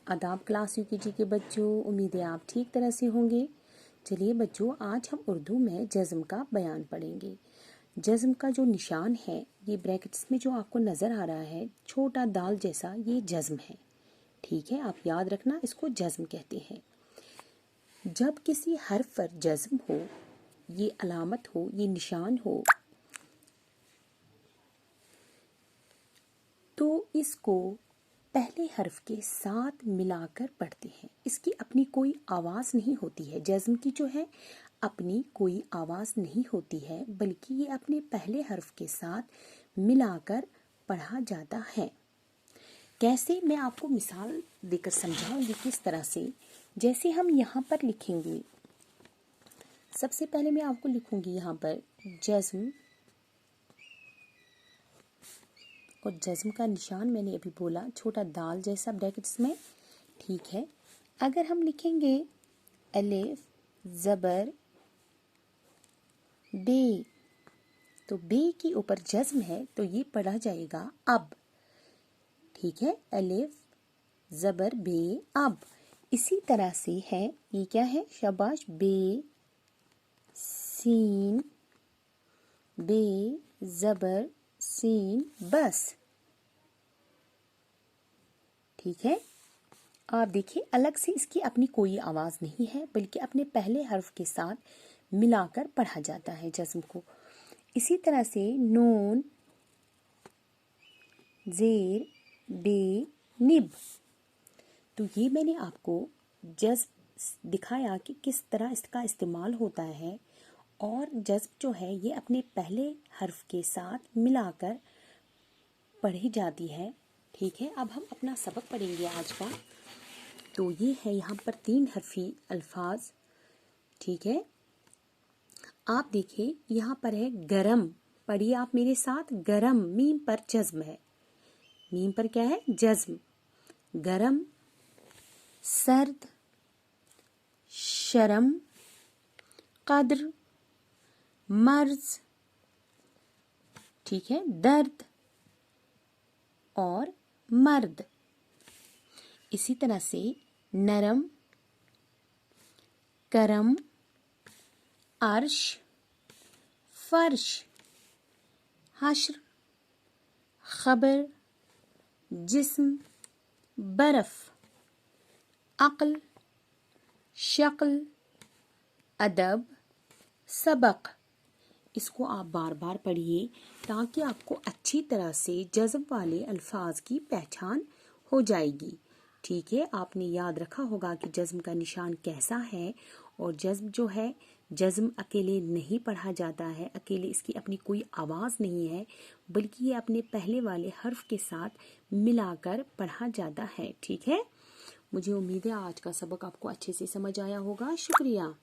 आदाब class UKG के बच्चों, उम्मीद है आप ठीक तरह से होंगे। चलिए बच्चों, आज हम उर्दू में जज़्म का बयान पढ़ेंगे। जज़्म का जो निशान है, ये ब्रैकेट्स में जो आपको नज़र आ रहा है छोटा दाल जैसा, ये जज़्म है। ठीक है, आप याद रखना, इसको जज़्म कहते हैं। जब किसी हर्फ पर जज़्म हो, ये अलामत हो, ये निशान हो, तो इसको पहले हर्फ के साथ मिलाकर पढ़ते हैं। इसकी अपनी कोई आवाज़ नहीं होती है। जज़्म की जो है अपनी कोई आवाज़ नहीं होती है, बल्कि ये अपने पहले हर्फ के साथ मिलाकर पढ़ा जाता है। कैसे, मैं आपको मिसाल देकर समझाऊंगी किस तरह से। जैसे हम यहाँ पर लिखेंगे, सबसे पहले मैं आपको लिखूंगी यहाँ पर जज़्म, और जज़्म का निशान मैंने अभी बोला छोटा दाल जैसा ब्रैकेट्स में। ठीक है, अगर हम लिखेंगे अलिफ ज़बर बे, तो बे के ऊपर जज़्म है तो ये पढ़ा जाएगा अब। ठीक है, अलिफ ज़बर बे अब। इसी तरह से है, ये क्या है, शाबाश, बे सीन बे ज़बर सीन बस। ठीक है, आप देखिए, अलग से इसकी अपनी कोई आवाज़ नहीं है, बल्कि अपने पहले हर्फ के साथ मिलाकर पढ़ा जाता है जज़्म को। इसी तरह से नून ज़ेर बे निब, तो ये मैंने आपको जज़्म दिखाया कि किस तरह इसका इस्तेमाल होता है, और जज़्म जो है ये अपने पहले हर्फ के साथ मिलाकर पढ़ी जाती है। ठीक है, अब हम अपना सबक पढ़ेंगे आज का। तो ये है यहाँ पर 3 हर्फी अल्फाज। ठीक है, आप देखिए यहाँ पर है गरम, पढ़िए आप मेरे साथ, गरम, मीम पर जज़्म है। मीम पर क्या है, जज़्म, गरम। सर्द, शर्म, कद्र, मर्ज, ठीक है, दर्द और मर्द। इसी तरह से नरम, करम, अर्श, फर्श, हश्र, खबर, जिस्म, बर्फ, अक्ल, शक्ल, अदब, सबक। इसको आप बार बार पढ़िए ताकि आपको अच्छी तरह से जज़्म वाले अल्फाज की पहचान हो जाएगी। ठीक है, आपने याद रखा होगा कि जज़्म का निशान कैसा है, और जज़्म जो है, जज़्म अकेले नहीं पढ़ा जाता है, अकेले इसकी अपनी कोई आवाज़ नहीं है, बल्कि ये अपने पहले वाले हर्फ के साथ मिलाकर पढ़ा जाता है। ठीक है, मुझे उम्मीद है आज का सबक आपको अच्छे से समझ आया होगा। शुक्रिया।